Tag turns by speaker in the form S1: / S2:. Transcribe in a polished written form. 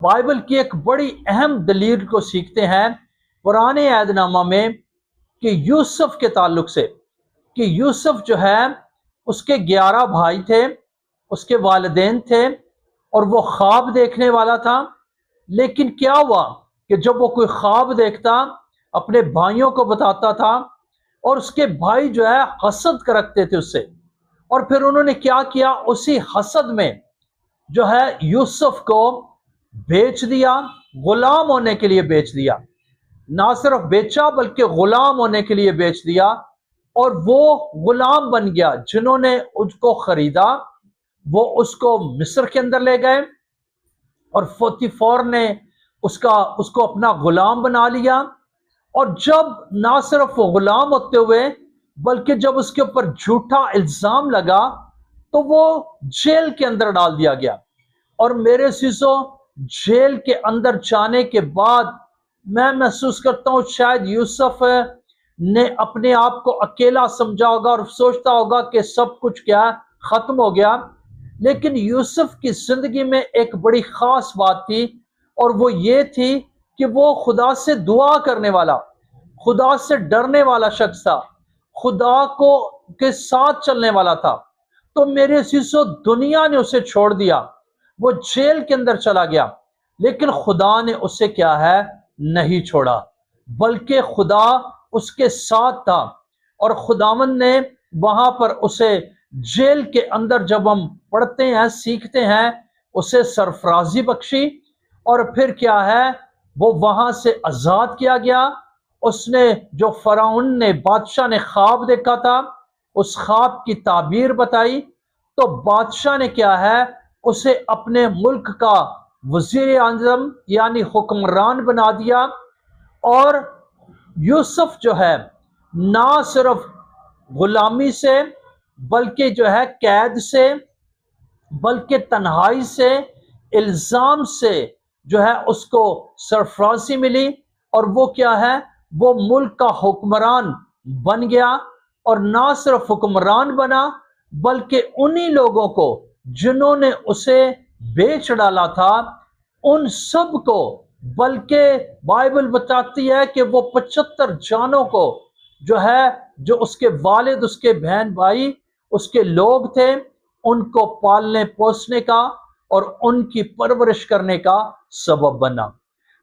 S1: Bible کی ایک بڑی اہم دلیل کو سیکھتے ہیں پرانے عہد نامہ میں کہ یوسف کے تعلق سے، کہ یوسف جو ہے اس کے 11 بھائی تھے، اس کے والدین تھے اور وہ خواب دیکھنے والا تھا۔ لیکن کیا ہوا کہ جب وہ کوئی خواب دیکھتا اپنے بھائیوں کو بتاتا تھا اور اس کے بھائی جو ہے حسد رکھتے تھے اس سے، اور پھر انہوں نے کیا کیا، اسی حسد میں جو ہے یوسف کو بیچ دیا، غلام ہونے کے لیے بیچ دیا۔ نہ صرف بیچا بلکہ غلام ہونے کے لیے بیچ دیا، اور وہ غلام بن گیا۔ جنہوں نے اس کو خریدا وہ اس کو مصر کے اندر لے گئے، اور پوتیفار نے اس کو اپنا غلام بنا لیا۔ اور جب نہ صرف وہ غلام ہوتے ہوئے بلکہ جب اس کے اوپر جھوٹا الزام لگا تو وہ جیل کے اندر ڈال دیا گیا۔ اور میرے عزیزو، جیل کے اندر جانے کے بعد میں محسوس کرتا ہوں شاید یوسف نے اپنے آپ کو اکیلا سمجھا ہوگا اور سوچتا ہوگا کہ سب کچھ کیا ختم ہو گیا۔ لیکن یوسف کی زندگی میں ایک بڑی خاص بات تھی، اور وہ یہ تھی کہ وہ خدا سے دعا کرنے والا، خدا سے ڈرنے والا شخص تھا، خدا کے ساتھ چلنے والا تھا۔ تو میرے عزیزو، دنیا نے اسے چھوڑ دیا، وہ جیل کے اندر چلا گیا، لیکن خدا نے اسے کیا ہے نہیں چھوڑا، بلکہ خدا اس کے ساتھ تھا۔ اور خداوند نے وہاں پر اسے جیل کے اندر، جب ہم پڑھتے ہیں سیکھتے ہیں، اسے سرفرازی بخشی، اور پھر کیا ہے وہ وہاں سے آزاد کیا گیا۔ اس نے جو فرعون نے، بادشاہ نے خواب دیکھا تھا، اس خواب کی تعبیر بتائی، تو بادشاہ نے کیا ہے اسے اپنے ملک کا وزیر اعظم یعنی حکمران بنا دیا۔ اور یوسف جو ہے نہ صرف غلامی سے بلکہ جو ہے قید سے، بلکہ تنہائی سے، الزام سے جو ہے اس کو سرفرازی ملی، اور وہ کیا ہے وہ ملک کا حکمران بن گیا۔ اور نہ صرف حکمران بنا بلکہ انہی لوگوں کو جنہوں نے اسے بیچ ڈالا تھا، ان سب کو، بلکہ بائبل بتاتی ہے کہ وہ 75 جانوں کو جو اس کے والد، اس کے بہن بھائی، اس کے لوگ تھے، ان کو پالنے پوسنے کا اور ان کی پرورش کرنے کا سبب بنا۔